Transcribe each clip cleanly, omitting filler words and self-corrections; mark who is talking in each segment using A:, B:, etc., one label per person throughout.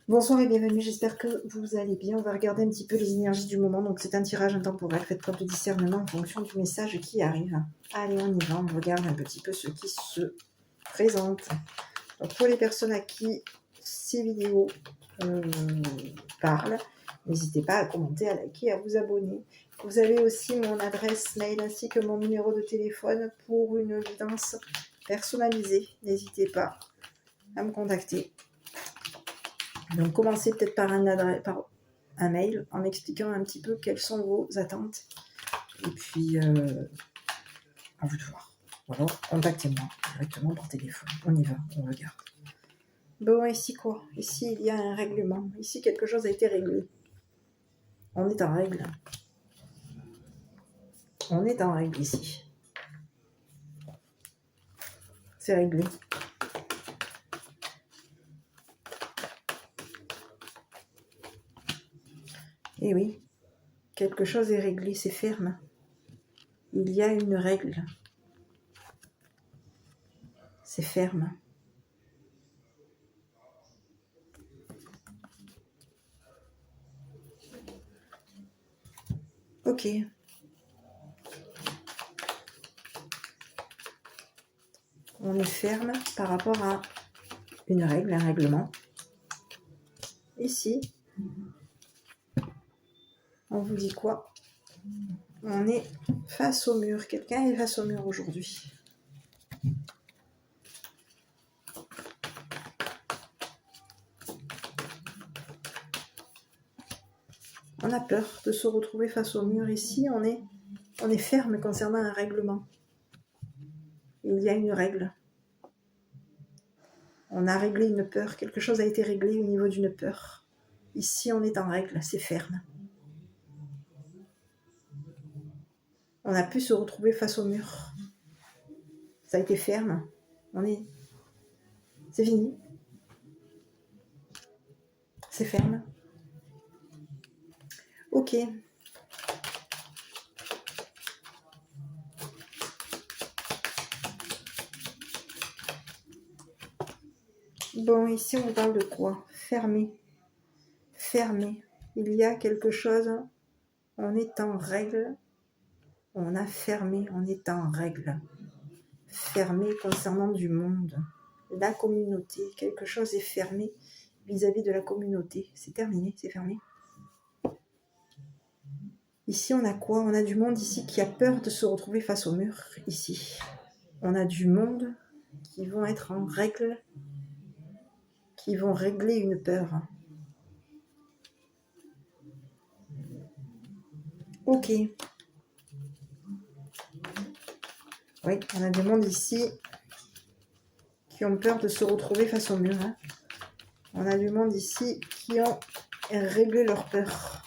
A: Bonsoir et bienvenue, j'espère que vous allez bien. On va regarder un petit peu les énergies du moment. Donc c'est un tirage intemporel, faites preuve de discernement en fonction du message qui arrive. Allez, on y va, on regarde un petit peu ce qui se présente. Donc pour les personnes à qui ces vidéos parlent, n'hésitez pas à commenter, à liker, à vous abonner. Vous avez aussi mon adresse mail ainsi que mon numéro de téléphone pour une guidance personnalisée. N'hésitez pas à me contacter. Donc, commencez peut-être par un mail en m'expliquant un petit peu quelles sont vos attentes. Et puis, à vous de voir. Ou alors, contactez-moi directement par téléphone. On y va, on regarde. Bon, ici quoi? Ici, il y a un règlement. Ici, quelque chose a été réglé. On est en règle. On est en règle ici. C'est réglé. Et oui, quelque chose est réglé, c'est ferme. Il y a une règle. C'est ferme. Ok. On est ferme par rapport à une règle, un règlement. Ici, on vous dit quoi? On est face au mur. Quelqu'un est face au mur aujourd'hui. On a peur de se retrouver face au mur. Ici, on est ferme concernant un règlement. Il y a une règle. On a réglé une peur. Quelque chose a été réglé au niveau d'une peur. Ici, on est en règle. C'est ferme. On a pu se retrouver face au mur. Ça a été ferme. C'est fini. C'est ferme. Ok. Bon, ici, on parle de quoi? Fermé. Fermé. Il y a quelque chose. On est en règle. On a fermé. On est en règle. Fermé concernant du monde. La communauté. Quelque chose est fermé vis-à-vis de la communauté. C'est terminé. C'est fermé. Ici, on a quoi? On a du monde ici qui a peur de se retrouver face au mur. Ici. On a du monde qui vont être en règle. Qui vont régler une peur. Ok. Oui, on a du monde ici qui ont peur de se retrouver face au mur. On a du monde ici qui ont réglé leur peur,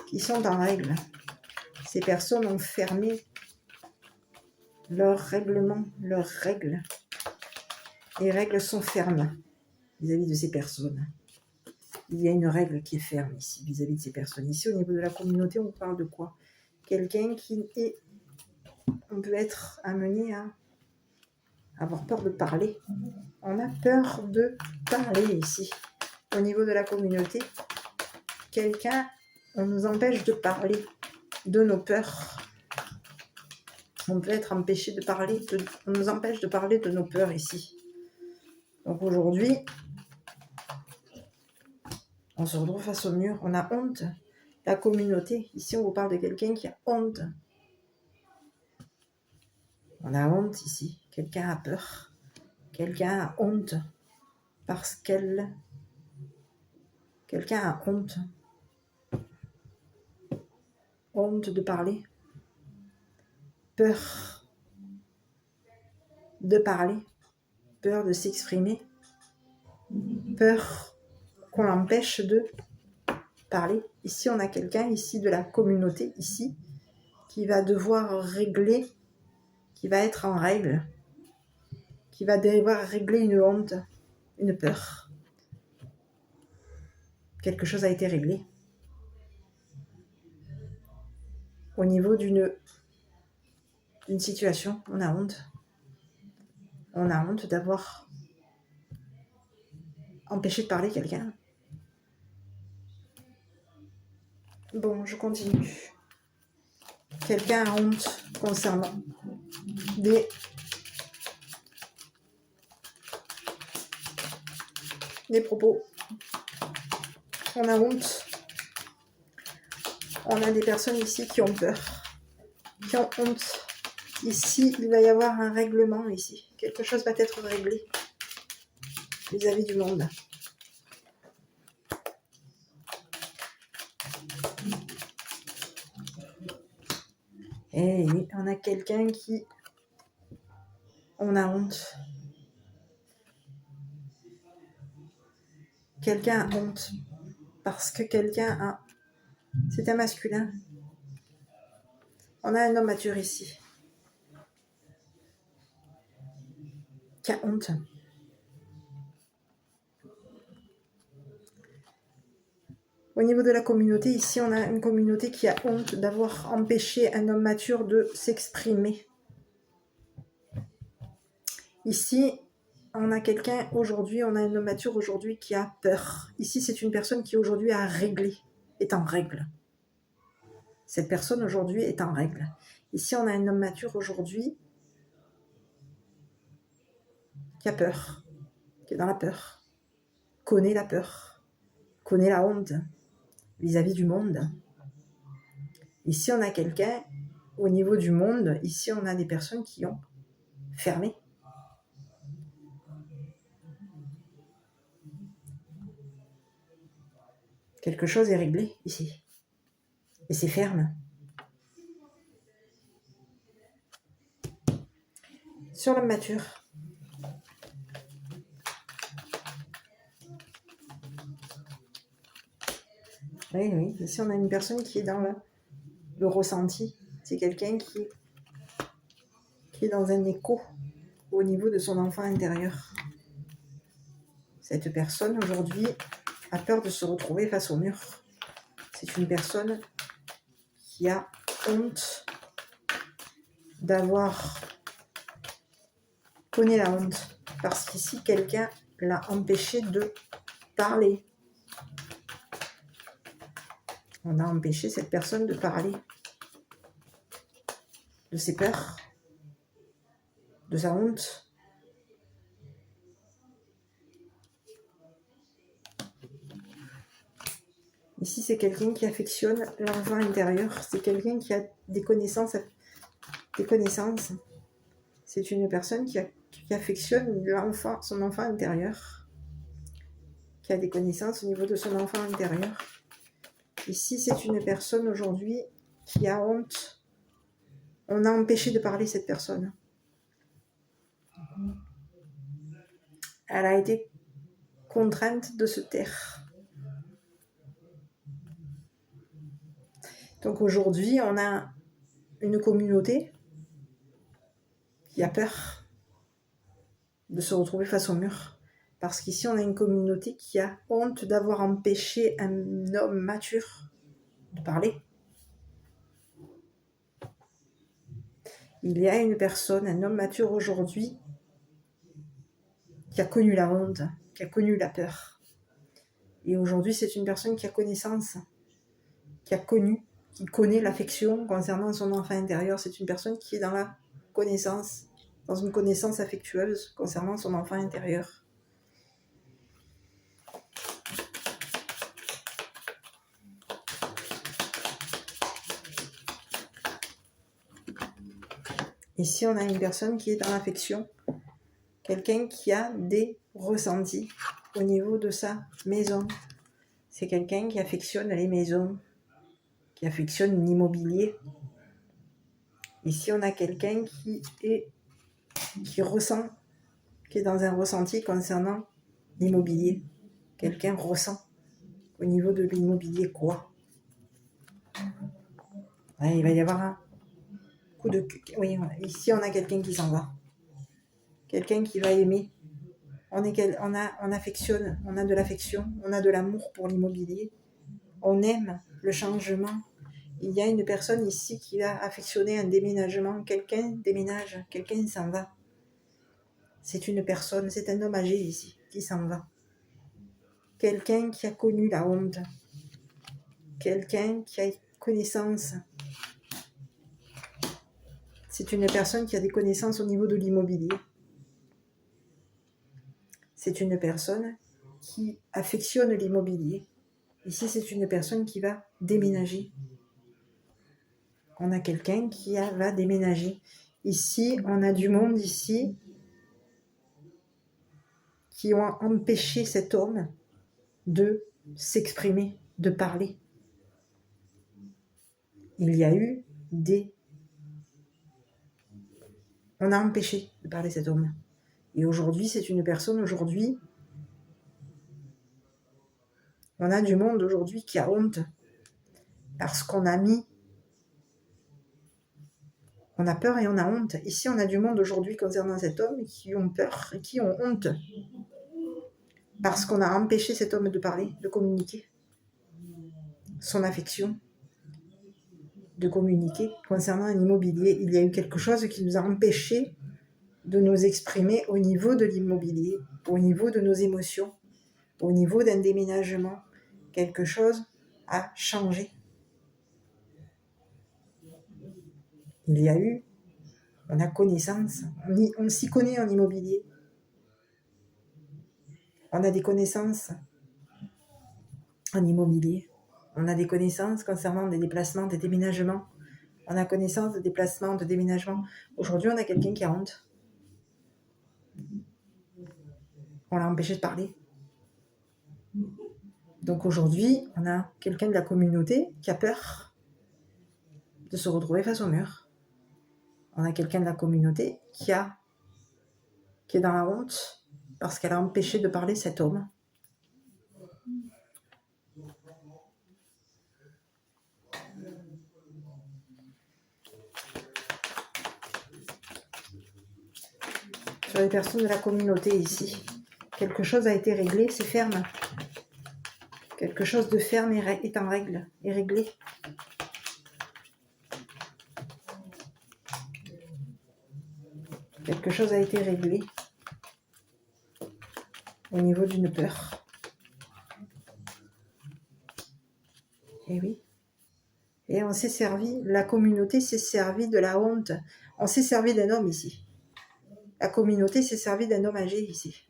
A: qui sont en règle. Ces personnes ont fermé leurs règlements, leurs règles. Les règles sont fermes vis-à-vis de ces personnes. Il y a une règle qui est ferme ici vis-à-vis de ces personnes. Ici, au niveau de la communauté, on parle de quoi? Quelqu'un qui est... On peut être amené à avoir peur de parler. On a peur de parler ici. Au niveau de la communauté, on nous empêche de parler de nos peurs. On peut être empêché de parler, on nous empêche de parler de nos peurs ici. Donc aujourd'hui, on se retrouve face au mur, on a honte. La communauté, ici on vous parle de quelqu'un qui a honte. On a honte ici, quelqu'un a peur. Quelqu'un a honte parce quelqu'un a honte. Honte de parler. Peur de parler. Peur de s'exprimer. Peur qu'on l'empêche de parler. Ici, on a quelqu'un ici de la communauté, ici, qui va devoir régler, qui va être en règle, qui va devoir régler une honte, une peur. Quelque chose a été réglé. Au niveau d'une situation, on a honte. On a honte d'avoir empêché de parler quelqu'un. Bon, je continue. Quelqu'un a honte concernant des propos. On a honte. On a des personnes ici qui ont peur, qui ont honte. Ici, il va y avoir un règlement ici. Quelque chose va être réglé vis-à-vis du monde. Et on a quelqu'un qui... On a honte. Quelqu'un a honte. Parce que quelqu'un a... C'est un masculin. On a un homme mature ici. Qui a honte. Au niveau de la communauté, ici, on a une communauté qui a honte d'avoir empêché un homme mature de s'exprimer. Ici, on a quelqu'un aujourd'hui, on a un homme mature aujourd'hui qui a peur. Ici, c'est une personne qui aujourd'hui a réglé, est en règle. Cette personne aujourd'hui est en règle. Ici, on a un homme mature aujourd'hui qui a peur, qui est dans la peur, connaît la peur, connaît la honte vis-à-vis du monde. Ici, on a quelqu'un, au niveau du monde, ici, on a des personnes qui ont fermé. Quelque chose est réglé ici. Et c'est ferme. Sur l'homme mature. Oui. Ici, on a une personne qui est dans le ressenti. C'est quelqu'un qui est dans un écho au niveau de son enfant intérieur. Cette personne, aujourd'hui, a peur de se retrouver face au mur. C'est une personne qui a honte d'avoir connu la honte. Parce qu'ici, quelqu'un l'a empêché de parler. On a empêché cette personne de parler de ses peurs, de sa honte. Ici, c'est quelqu'un qui affectionne l'enfant intérieur. C'est quelqu'un qui a des connaissances. C'est une personne qui affectionne son enfant intérieur, qui a des connaissances au niveau de son enfant intérieur. Ici, c'est une personne aujourd'hui qui a honte. On a empêché de parler cette personne. Elle a été contrainte de se taire. Donc aujourd'hui, on a une communauté qui a peur de se retrouver face au mur. Parce qu'ici, on a une communauté qui a honte d'avoir empêché un homme mature de parler. Il y a une personne, un homme mature aujourd'hui, qui a connu la honte, qui a connu la peur. Et aujourd'hui, c'est une personne qui a connaissance, qui connaît l'affection concernant son enfant intérieur. C'est une personne qui est dans la connaissance, dans une connaissance affectueuse concernant son enfant intérieur. Ici, on a une personne qui est dans l'affection, quelqu'un qui a des ressentis au niveau de sa maison. C'est quelqu'un qui affectionne les maisons, qui affectionne l'immobilier. Ici, on a quelqu'un qui ressent, qui est dans un ressenti concernant l'immobilier. Quelqu'un ressent au niveau de l'immobilier quoi? Ouais, il va y avoir un coup de... Oui, ici, on a quelqu'un qui s'en va. Quelqu'un qui va aimer. On affectionne, on a de l'affection, on a de l'amour pour l'immobilier. On aime le changement. Il y a une personne ici qui va affectionner un déménagement. Quelqu'un déménage, quelqu'un s'en va. C'est une personne, c'est un homme âgé ici qui s'en va. Quelqu'un qui a connu la honte. quelqu'un qui a connaissance. C'est une personne qui a des connaissances au niveau de l'immobilier. C'est une personne qui affectionne l'immobilier. Ici, c'est une personne qui va déménager. On a quelqu'un qui va déménager. Ici, on a du monde ici qui ont empêché cet homme de s'exprimer, de parler. Il y a eu on a empêché de parler cet homme. Et aujourd'hui, c'est une personne, on a du monde aujourd'hui qui a honte parce qu'on a mis, on a peur et on a honte. Ici, on a du monde aujourd'hui concernant cet homme qui ont peur et qui ont honte parce qu'on a empêché cet homme de parler, de communiquer son affection, de communiquer concernant un immobilier. Il y a eu quelque chose qui nous a empêchés de nous exprimer au niveau de l'immobilier, au niveau de nos émotions, au niveau d'un déménagement. Quelque chose a changé. Il y a eu, on a connaissance, on s'y connaît en immobilier. On a des connaissances en immobilier. On a des connaissances concernant des déplacements, des déménagements. On a connaissance de déplacements, de déménagements. Aujourd'hui, on a quelqu'un qui a honte. On l'a empêché de parler. Donc aujourd'hui, on a quelqu'un de la communauté qui a peur de se retrouver face au mur. On a quelqu'un de la communauté qui est dans la honte parce qu'elle a empêché de parler cet homme. Sur les personnes de la communauté ici, quelque chose a été réglé, c'est ferme. Quelque chose de ferme est en règle, est réglé. Quelque chose a été réglé au niveau d'une peur. Et oui. Et on s'est servi, la communauté s'est servie de la honte. On s'est servi d'un homme ici. La communauté s'est servie d'un homme âgé ici.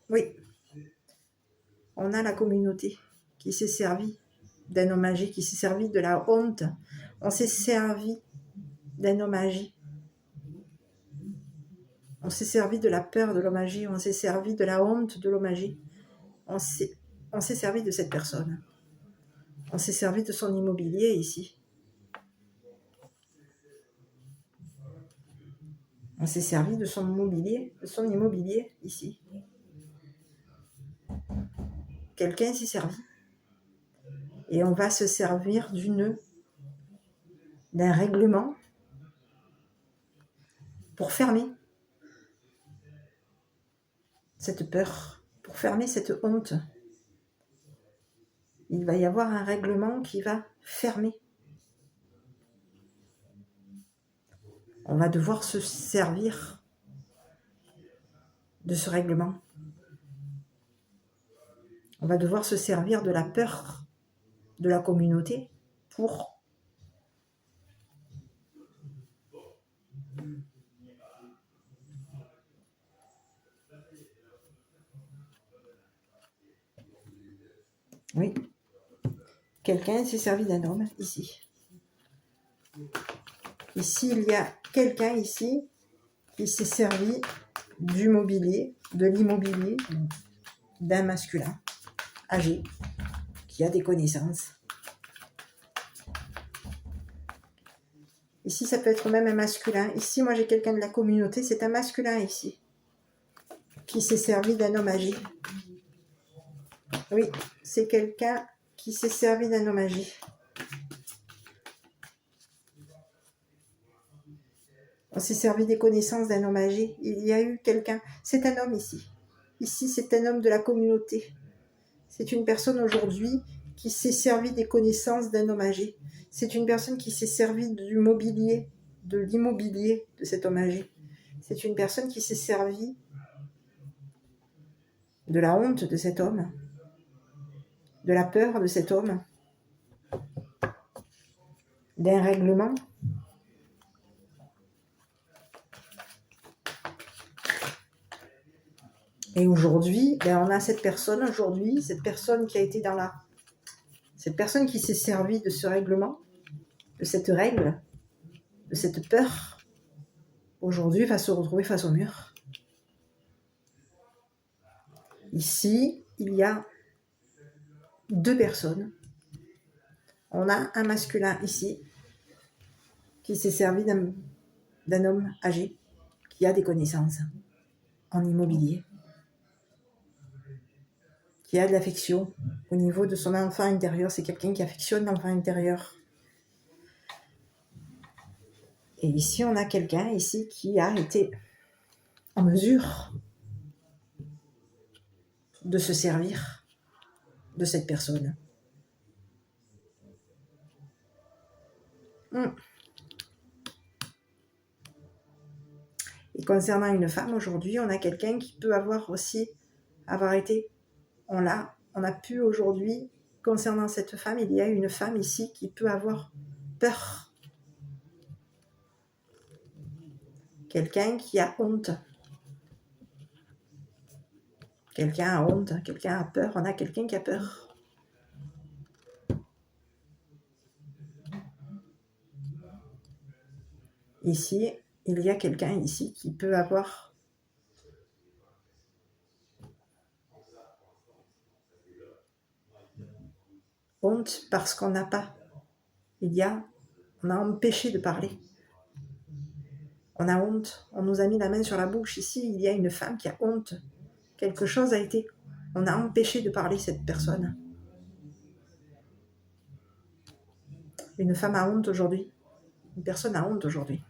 A: Oui. On a la communauté qui s'est servie d'un homme âgé, qui s'est servi de la honte. On s'est servi d'un homme âgé. On s'est servi de la peur de l'homme âgé. On s'est servi de la honte de l'homme âgé. On s'est servi de cette personne. On s'est servi de son immobilier ici. On s'est servi de son immobilier ici. Quelqu'un s'est servi. Et on va se servir d'un règlement pour fermer cette peur, pour fermer cette honte. Il va y avoir un règlement qui va fermer. On va devoir se servir de ce règlement. On va devoir se servir de la peur de la communauté pour oui. Quelqu'un s'est servi d'un homme ici. Ici, il y a quelqu'un ici qui s'est servi du mobilier, de l'immobilier d'un masculin âgé qui a des connaissances. Ici, ça peut être même un masculin. Ici, moi, j'ai quelqu'un de la communauté. C'est un masculin ici qui s'est servi d'un homme âgé. Oui, c'est quelqu'un qui s'est servi d'un homme âgé. On s'est servi des connaissances d'un homme âgé. Il y a eu quelqu'un. C'est un homme ici. Ici, c'est un homme de la communauté. C'est une personne aujourd'hui qui s'est servi des connaissances d'un homme âgé. C'est une personne qui s'est servie du mobilier, de l'immobilier de cet homme âgé. C'est une personne qui s'est servie de la honte de cet homme de la peur de cet homme, d'un règlement. Et aujourd'hui, on a cette personne aujourd'hui, cette personne qui a été dans la... Cette personne qui s'est servie de ce règlement, de cette règle, de cette peur, aujourd'hui va se retrouver face au mur. Ici, il y a deux personnes. On a un masculin ici qui s'est servi d'un homme âgé qui a des connaissances en immobilier, qui a de l'affection au niveau de son enfant intérieur. C'est quelqu'un qui affectionne l'enfant intérieur. Et ici, on a quelqu'un ici qui a été en mesure de se servir de cette personne. Et concernant une femme, aujourd'hui, on a quelqu'un qui peut avoir été... On a pu aujourd'hui, concernant cette femme, il y a une femme ici qui peut avoir peur. Quelqu'un qui a honte. Quelqu'un a honte, quelqu'un a peur. On a quelqu'un qui a peur. Ici, il y a quelqu'un ici qui peut avoir honte parce qu'on n'a pas. On a empêché de parler. On a honte. On nous a mis la main sur la bouche. Ici, il y a une femme qui a honte. Quelque chose a été... On a empêché de parler cette personne. Une femme a honte aujourd'hui. Une personne a honte aujourd'hui.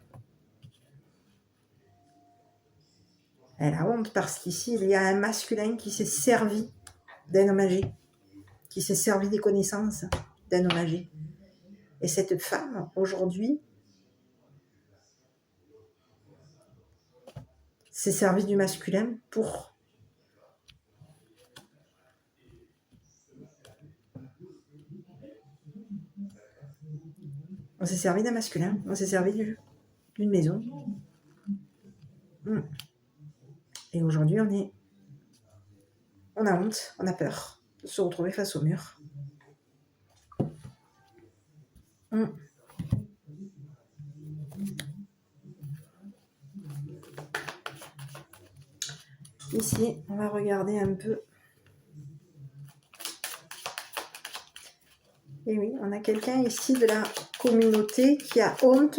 A: Elle a honte parce qu'ici, il y a un masculin qui s'est servi d'un homme âgé, qui s'est servi des connaissances d'un homme âgé. Et cette femme, aujourd'hui, s'est servie du masculin pour... On s'est servi d'un masculin, on s'est servi d'une maison. Et aujourd'hui, on a honte, on a peur de se retrouver face au mur. Ici, on va regarder un peu. Et oui, on a quelqu'un ici de la communauté qui a honte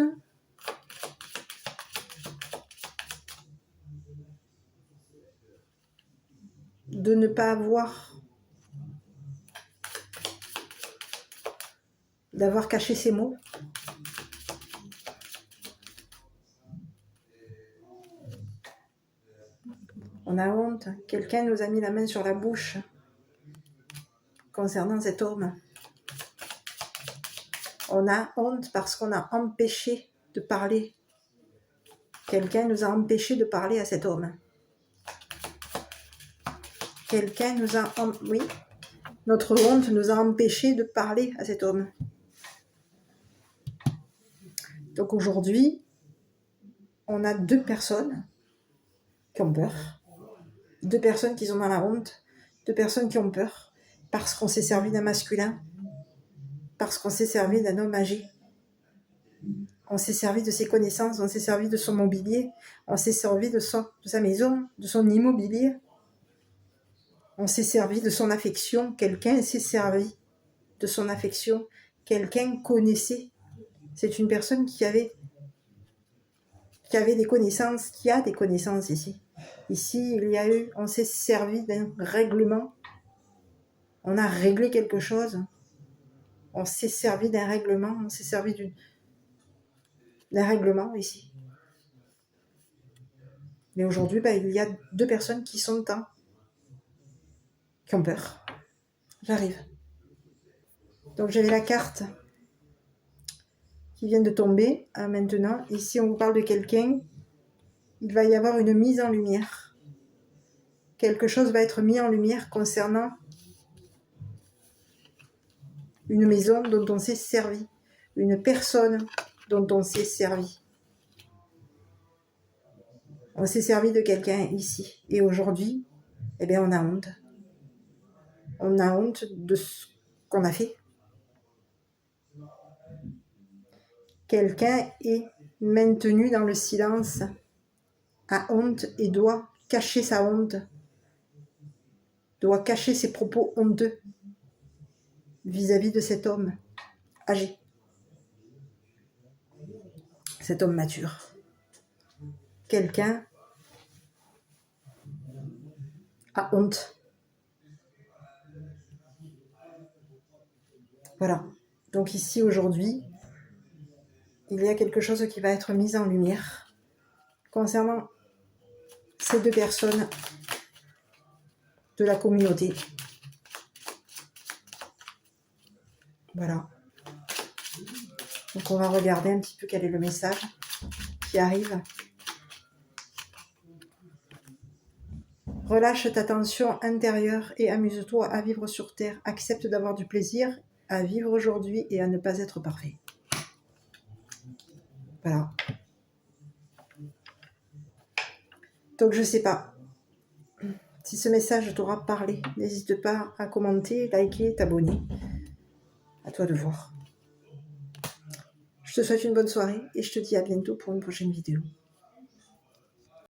A: de ne pas d'avoir caché ses mots. On a honte. Quelqu'un nous a mis la main sur la bouche concernant cet homme. On a honte parce qu'on a empêché de parler. Quelqu'un nous a empêché de parler à cet homme. Quelqu'un nous a... Oui, notre honte nous a empêché de parler à cet homme. Donc aujourd'hui, on a deux personnes qui ont peur. Deux personnes qui sont dans la honte. Deux personnes qui ont peur parce qu'on s'est servi d'un masculin. Parce qu'on s'est servi d'un homme âgé. On s'est servi de ses connaissances, on s'est servi de son mobilier, on s'est servi de sa maison, de son immobilier. On s'est servi de son affection. Quelqu'un s'est servi de son affection. Quelqu'un connaissait. C'est une personne qui avait des connaissances, qui a des connaissances ici. Ici, on s'est servi d'un règlement. On a réglé quelque chose. On s'est servi d'un règlement. On s'est servi d'un règlement ici. Mais aujourd'hui, il y a deux personnes qui ont peur. J'arrive. Donc j'avais la carte qui vient de tomber maintenant. Ici, on vous parle de quelqu'un. Il va y avoir une mise en lumière. Quelque chose va être mis en lumière concernant une maison dont on s'est servi, une personne dont on s'est servi. On s'est servi de quelqu'un ici. Et aujourd'hui, eh bien, on a honte. On a honte de ce qu'on a fait. Quelqu'un est maintenu dans le silence, a honte et doit cacher sa honte, doit cacher ses propos honteux vis-à-vis de cet homme âgé, cet homme mature. Quelqu'un a honte. Voilà. Donc ici, aujourd'hui, il y a quelque chose qui va être mis en lumière concernant ces deux personnes de la communauté. Voilà. Donc on va regarder un petit peu quel est le message qui arrive. Relâche ta tension intérieure et amuse-toi à vivre sur Terre. Accepte d'avoir du plaisir à vivre aujourd'hui et à ne pas être parfait. Voilà. Donc je sais pas. Si ce message t'aura parlé, n'hésite pas à commenter, liker, t'abonner. À toi de voir. Je te souhaite une bonne soirée et je te dis à bientôt pour une prochaine vidéo.